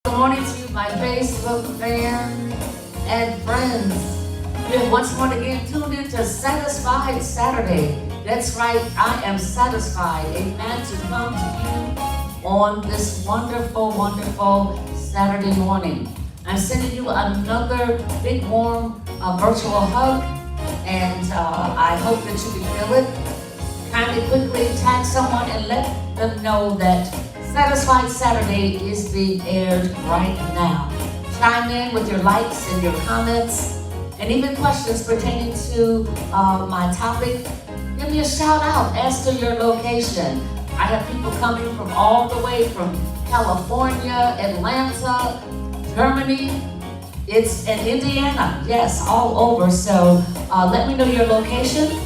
Good morning to you, my Facebook fans and friends. You have once more again tuned in to Satisfied Saturday. That's right, I am satisfied, amen, to come to you on this wonderful, wonderful Saturday morning. I'm sending you another big, warm virtual hug, and I hope that you can feel it. Kindly, quickly tag someone and let them know that Satisfied Saturday is being aired right now. Chime in with your likes and your comments and even questions pertaining to my topic. Give me a shout out as to your location. I have people coming from all the way from California, Atlanta, Germany, and Indiana. Yes, all over. So let me know your location.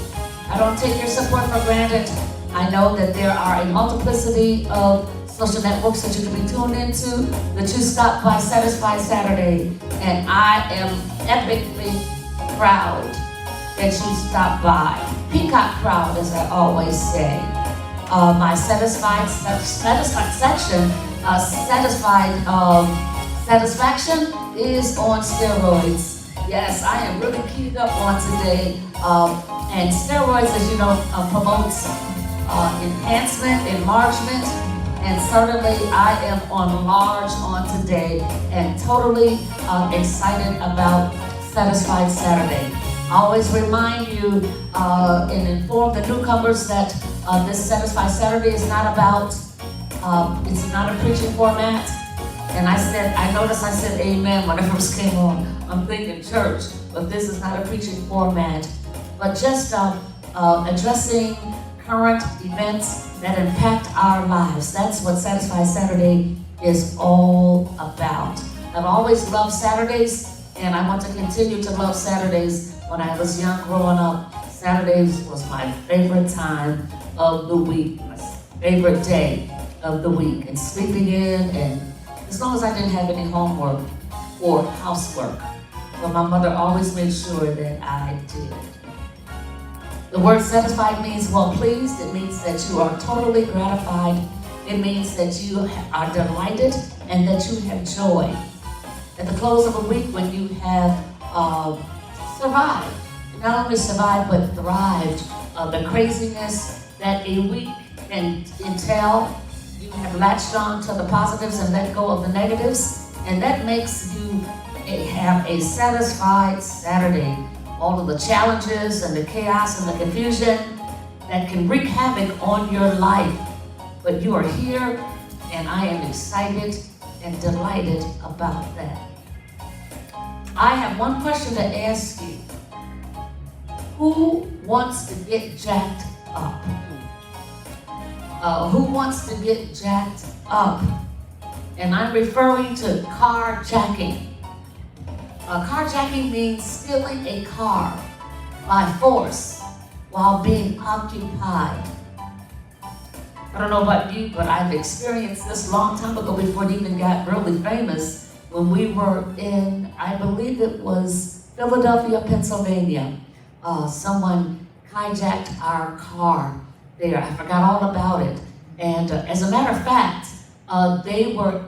I don't take your support for granted. I know that there are a multiplicity of social networks that you can be tuned into, that you stop by Satisfied Saturday, and I am epically proud that you stopped by. Peacock proud, as I always say. My satisfied section, satisfaction is on steroids. Yes, I am really keyed up on today. And steroids, as you know, promotes enhancement, enlargement, and certainly I am on large on today and totally excited about Satisfied Saturday. I always remind you and inform the newcomers that this Satisfied Saturday is not about, it's not a preaching format. And I noticed I said amen when I first came on. I'm thinking church, but this is not a preaching format, but just addressing current events that impact our lives. That's what Satisfied Saturday is all about. I've always loved Saturdays, and I want to continue to love Saturdays. When I was young growing up, Saturdays was my favorite time of the week, my favorite day of the week, and sleeping in, and as long as I didn't have any homework or housework. But my mother always made sure that I did. The word satisfied means well pleased. It means that you are totally gratified. It means that you are delighted and that you have joy. At the close of a week when you have survived, not only survived but thrived, the craziness that a week can entail, you have latched on to the positives and let go of the negatives, and that makes you have a satisfied Saturday. All of the challenges and the chaos and the confusion that can wreak havoc on your life. But you are here, and I am excited and delighted about that. I have one question to ask you. Who wants to get jacked up? Who wants to get jacked up? And I'm referring to carjacking. Carjacking means stealing a car by force while being occupied. I don't know about you, but I've experienced this a long time ago before it even got really famous, when we were in, I believe it was Philadelphia, Pennsylvania. Someone hijacked our car there. I forgot all about it. And as a matter of fact, they were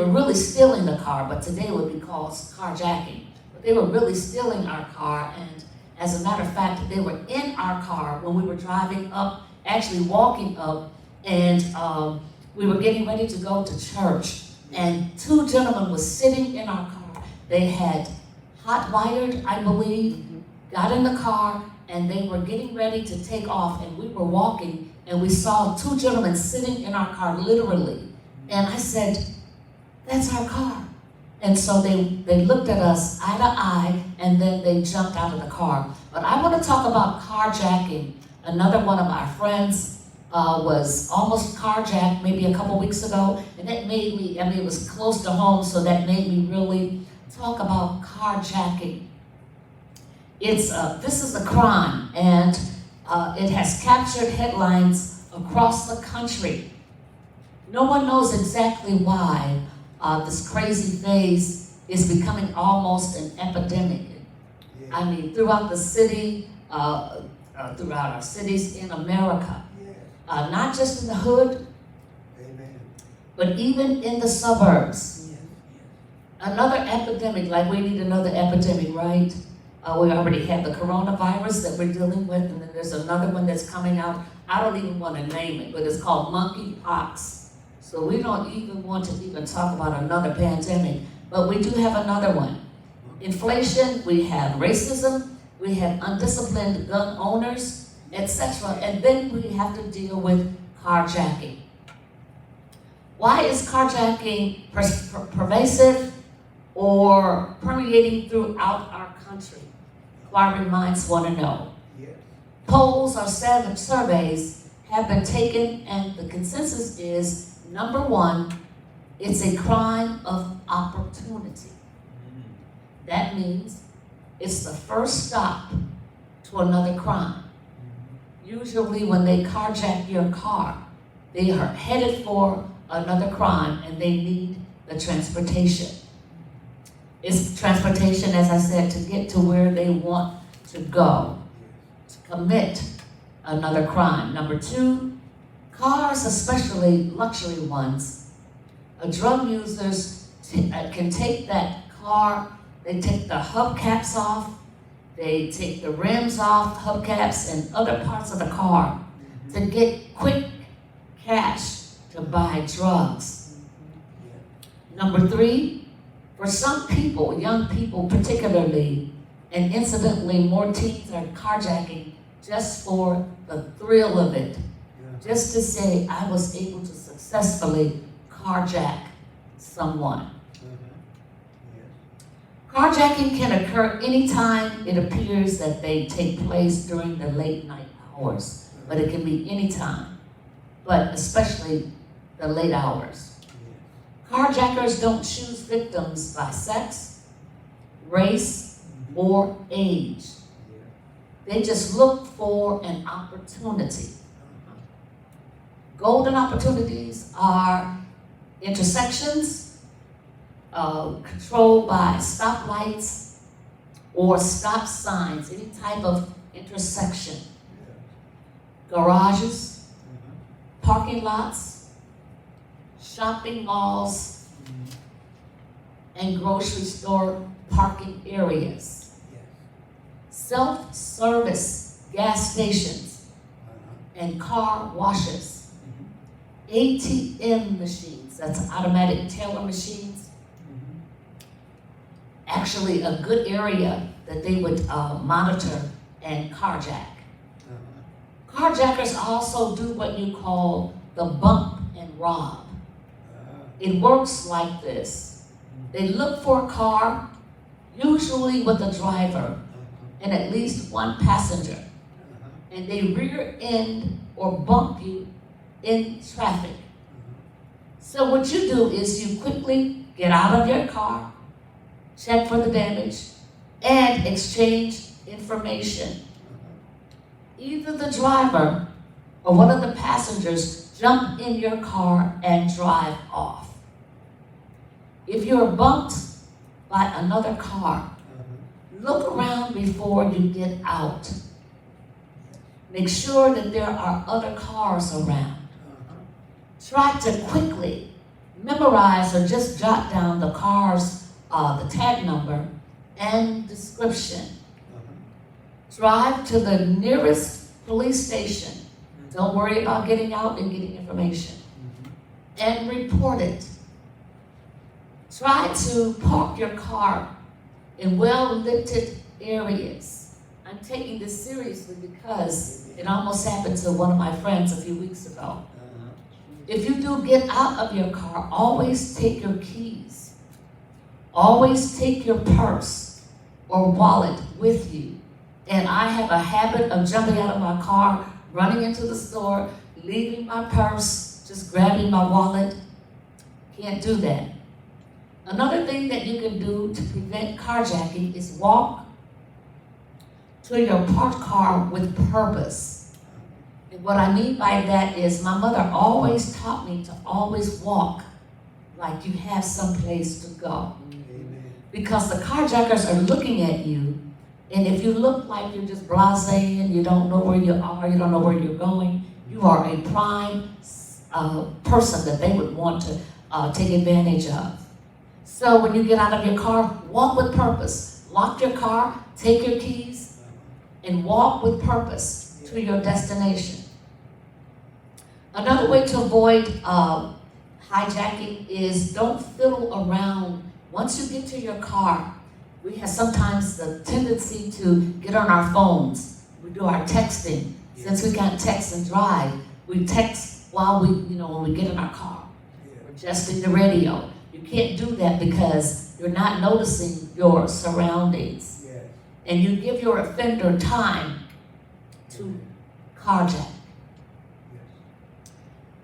really stealing the car, but today it would be called carjacking. But they were really stealing our car, and as a matter of fact, they were in our car when we were driving up, actually walking up, and we were getting ready to go to church, and two gentlemen were sitting in our car. They had hot wired, I believe, got in the car, and they were getting ready to take off, and we were walking, and we saw two gentlemen sitting in our car, literally. And I said, that's our car. And so they looked at us eye to eye, and then they jumped out of the car. But I want to talk about carjacking. Another one of our friends was almost carjacked maybe a couple weeks ago, and that made me, it was close to home, so that made me really talk about carjacking. This is a crime, and it has captured headlines across the country. No one knows exactly why this crazy phase is becoming almost an epidemic. Yeah. I mean, throughout the city, throughout our cities in America. Yeah. Not just in the hood. Amen. But even in the suburbs, another epidemic, like we need another epidemic, right? We already have the coronavirus that we're dealing with, and then there's another one that's coming out. I don't even want to name it, but it's called monkeypox. So we don't even want to even talk about another pandemic, but we do have another one. Inflation, we have racism, we have undisciplined gun owners, etc. And then we have to deal with carjacking. Why is carjacking pervasive or permeating throughout our country? Inquiring minds want to know. Yes. Polls or surveys have been taken, and the consensus is, number one, it's a crime of opportunity. That means it's the first stop to another crime. Usually when they carjack your car, they are headed for another crime and they need the transportation. It's transportation, as I said, to get to where they want to go, to commit another crime. Number two, cars, especially luxury ones, drug users can take that car, they take the hubcaps off, they take the rims off, hubcaps, and other parts of the car to get quick cash to buy drugs. Number three, for some people, young people particularly, and incidentally more teens are carjacking just for the thrill of it. Just to say, I was able to successfully carjack someone. Carjacking can occur anytime it appears that they take place during the late night hours, but it can be anytime, but especially the late hours. Carjackers don't choose victims by sex, race, or age. They just look for an opportunity. Golden opportunities are intersections, controlled by stoplights or stop signs, any type of intersection. Garages, parking lots, shopping malls, and grocery store parking areas. Self-service gas stations and car washes. ATM machines, that's automatic teller machines. Actually a good area that they would monitor and carjack. Carjackers also do what you call the bump and rob. It works like this. They look for a car, usually with a driver and at least one passenger, and they rear end or bump you in traffic. So what you do is you quickly get out of your car, check for the damage, and exchange information. Either the driver or one of the passengers jump in your car and drive off. If you're bumped by another car, look around before you get out. Make sure that there are other cars around. Try to quickly memorize or just jot down the car's the tag number and description. Drive to the nearest police station. Don't worry about getting out and getting information. And report it. Try to park your car in well-lit areas. I'm taking this seriously because it almost happened to one of my friends a few weeks ago. If you do get out of your car, always take your keys. Always take your purse or wallet with you. And I have a habit of jumping out of my car, running into the store, leaving my purse, just grabbing my wallet. Can't do that. Another thing that you can do to prevent carjacking is walk to your parked car with purpose. And what I mean by that is my mother always taught me to always walk like you have someplace to go. Because the carjackers are looking at you, and if you look like you're just blasé and you don't know where you are, you don't know where you're going, you are a prime person that they would want to take advantage of. So when you get out of your car, walk with purpose. Lock your car, take your keys, and walk with purpose to your destination. Another way to avoid hijacking is don't fiddle around. Once you get to your car, we have sometimes the tendency to get on our phones. We do our texting. Since we can't text and drive, we text while when we get in our car. We're adjusting the radio. You can't do that because you're not noticing your surroundings. And you give your offender time to carjack.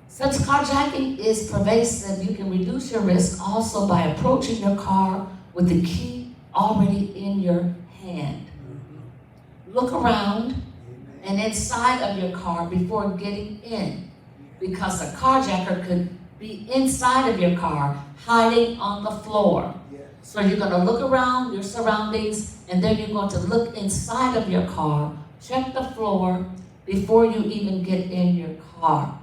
Since carjacking is pervasive, you can reduce your risk also by approaching your car with the key already in your hand. Look around and inside of your car before getting in, because a carjacker could be inside of your car, hiding on the floor. So you're going to look around your surroundings, and then you're going to look inside of your car, check the floor before you even get in your car.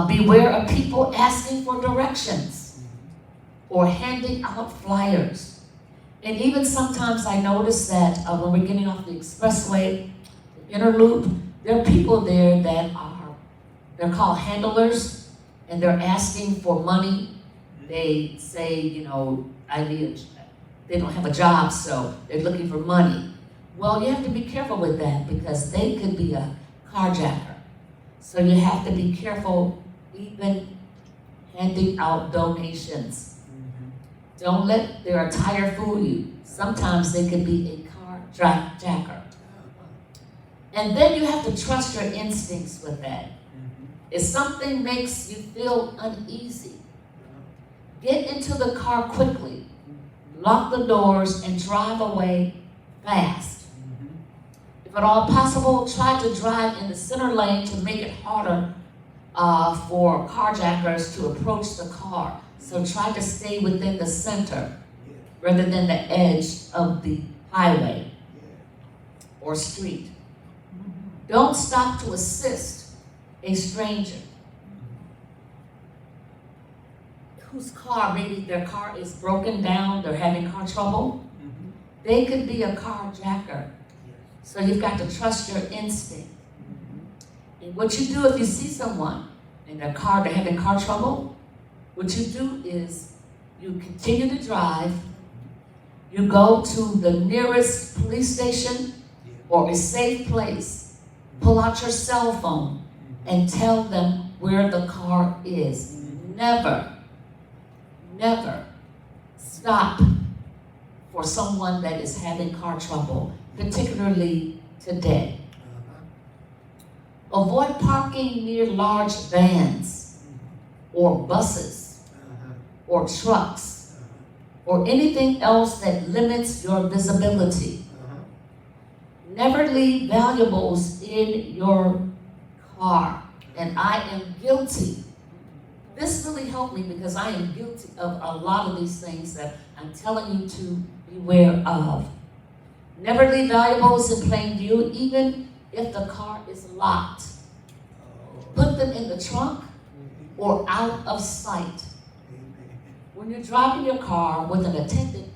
Beware of people asking for directions or handing out flyers. And even sometimes I notice that when we're getting off the expressway, the inner loop, there are people there that they're called handlers, and they're asking for money. They say, they don't have a job, so they're looking for money. Well, you have to be careful with that because they could be a carjacker. So you have to be careful even handing out donations. Don't let their attire fool you. Sometimes they could be a carjacker. And then you have to trust your instincts with that. If something makes you feel uneasy, get into the car quickly, lock the doors, and drive away fast. If at all possible, try to drive in the center lane to make it harder for carjackers to approach the car. So try to stay within the center rather than the edge of the highway or street. Don't stop to assist a stranger whose car, maybe their car is broken down, they're having car trouble. They could be a carjacker. So you've got to trust your instinct. And what you do if you see someone in their car, they're having car trouble, what you do is you continue to drive, you go to the nearest police station or a safe place, pull out your cell phone and tell them where the car is. Never stop for someone that is having car trouble, particularly today. Avoid parking near large vans or buses or trucks or anything else that limits your visibility. Never leave valuables in your car. And I am guilty. This really helped me because I am guilty of a lot of these things that I'm telling you to beware of. Never leave valuables in plain view, even if the car is locked. Put them in the trunk or out of sight. When you're driving your car with an attendant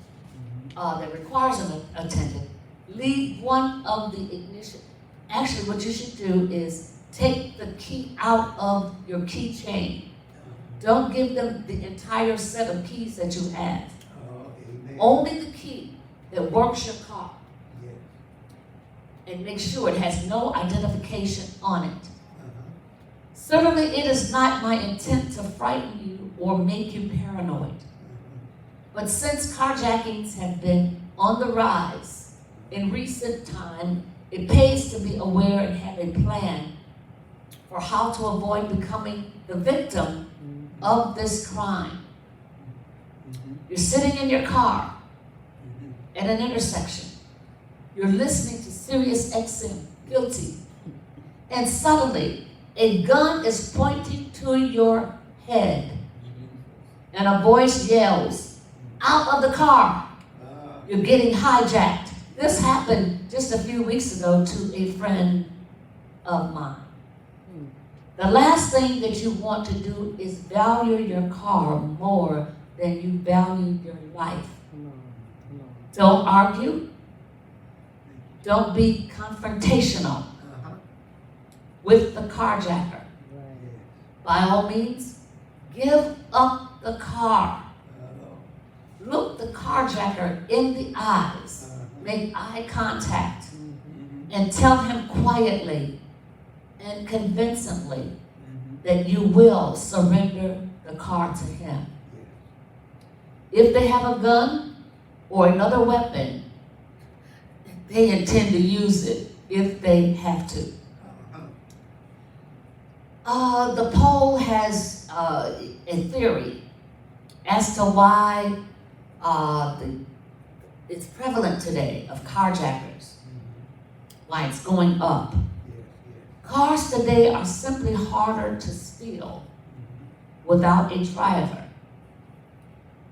that requires an attendant, leave one of the ignition. Actually, what you should do is take the key out of your keychain. Don't give them the entire set of keys that you have. Only the key that works your car. And make sure it has no identification on it. Certainly, it is not my intent to frighten you or make you paranoid. But since carjackings have been on the rise in recent time, it pays to be aware and have a plan for how to avoid becoming the victim of this crime. You're sitting in your car at an intersection. You're listening to Sirius XM, guilty. And suddenly, a gun is pointing to your head. And a voice yells, "Out of the car. You're getting hijacked." This happened just a few weeks ago to a friend of mine. The last thing that you want to do is value your car more than you value your life. Don't argue. Don't be confrontational with the carjacker. By all means, give up the car. Look the carjacker in the eyes. Make eye contact. And tell him quietly and convincingly that you will surrender the car to him. If they have a gun or another weapon, they intend to use it if they have to. The poll has a theory as to why it's prevalent today of carjackers, why it's going up. Cars today are simply harder to steal without a driver.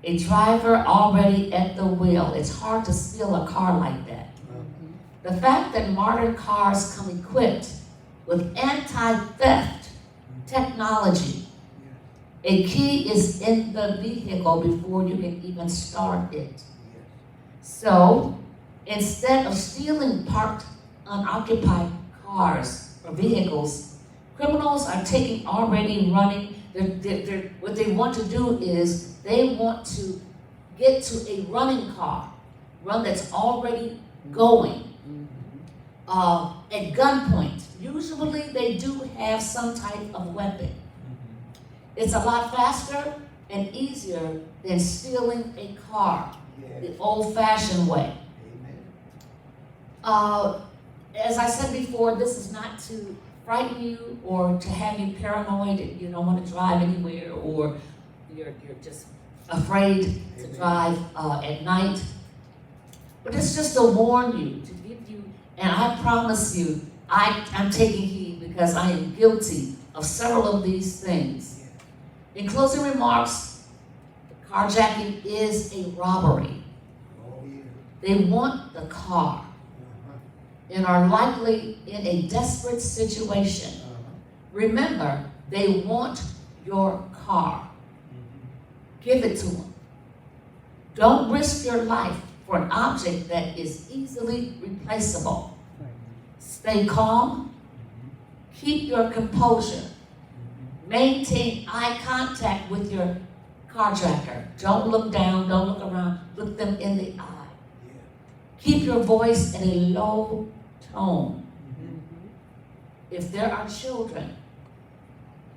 A driver already at the wheel. It's hard to steal a car like that. The fact that modern cars come equipped with anti-theft technology. A key is in the vehicle before you can even start it. So, instead of stealing parked, unoccupied cars or vehicles, criminals are taking already running. What they want to do is they want to get to a running car, one that's already going at gunpoint. Usually they do have some type of weapon. It's a lot faster and easier than stealing a car the old-fashioned way. As I said before, this is not to frighten you or to have you paranoid and you don't want to drive anywhere, or you're just afraid to drive at night. But it's just to warn you, to give you, and I promise you, I'm taking heed because I am guilty of several of these things. In closing remarks, carjacking is a robbery. They want the car and are likely in a desperate situation. Remember, they want your car. Give it to them. Don't risk your life for an object that is easily replaceable. Stay calm. Keep your composure. Maintain eye contact with your carjacker. Don't look down, don't look around, look them in the eye. Keep your voice in a low tone. If there are children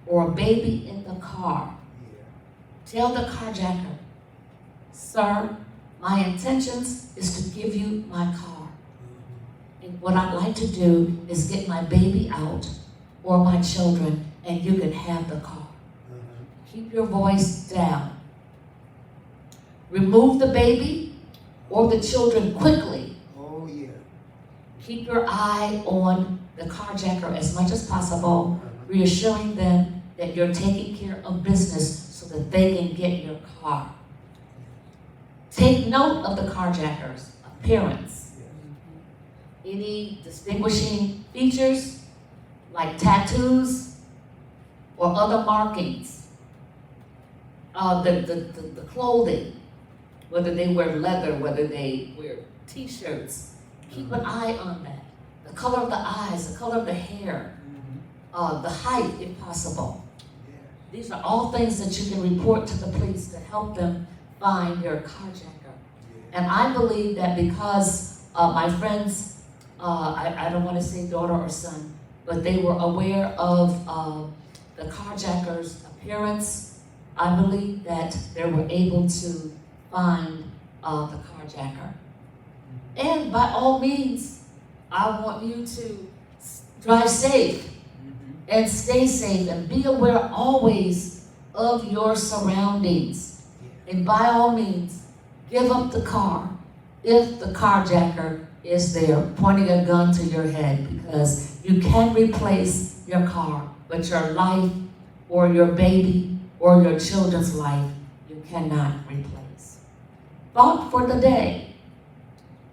or a baby in the car, tell the carjacker, "Sir, my intentions is to give you my car. And what I'd like to do is get my baby out or my children, and you can have the car." Keep your voice down. Remove the baby or the children quickly. Keep your eye on the carjacker as much as possible, reassuring them that you're taking care of business so that they can get your car. Take note of the carjacker's appearance. Any distinguishing features like tattoos or other markings. The clothing, whether they wear leather, whether they wear t-shirts. Keep an eye on that. The color of the eyes, the color of the hair, the height if possible. These are all things that you can report to the police to help them find your carjacker. And I believe that because my friends, I don't want to say daughter or son, but they were aware of the carjacker's appearance, I believe that they were able to find the carjacker. And by all means, I want you to drive safe and stay safe and be aware always of your surroundings. And by all means, give up the car if the carjacker is there pointing a gun to your head, because you can replace your car, but your life or your baby or your children's life, you cannot replace. Thought for the day.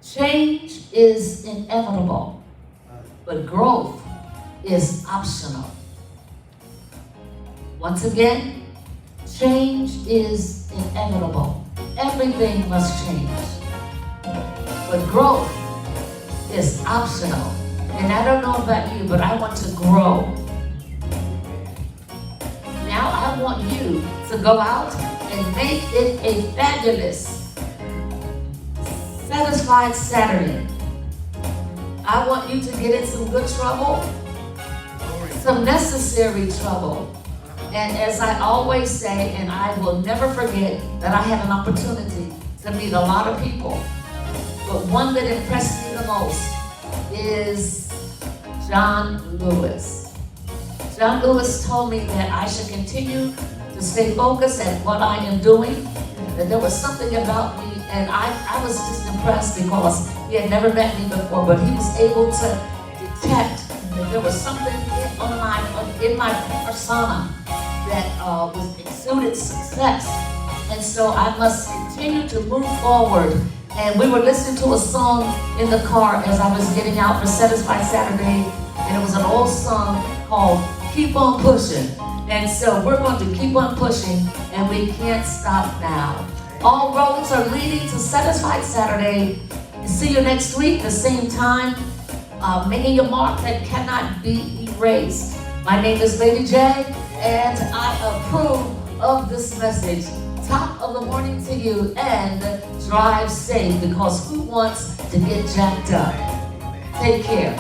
Change is inevitable, but growth is optional. Once again, change is inevitable. Everything must change. But growth is optional. And I don't know about you, but I want to grow. Now I want you to go out and make it a fabulous, satisfied Saturday. I want you to get in some good trouble, some necessary trouble. And as I always say, and I will never forget, that I had an opportunity to meet a lot of people. But one that impressed me the most is John Lewis. John Lewis told me that I should continue to stay focused at what I am doing, that there was something about me, and I was just impressed because he had never met me before, but he was able to detect that there was something in my persona that was exuded success. And so I must continue to move forward. And we were listening to a song in the car as I was getting out for Satisfied Saturday, and it was an old song called Keep On Pushing. And so we're going to keep on pushing, and we can't stop now. All roads are leading to Satisfied Saturday. See you next week, the same time. Making your mark that cannot be erased. My name is Lady J, and I approve of this message. Top of the morning to you, and drive safe, because who wants to get jacked up? Take care.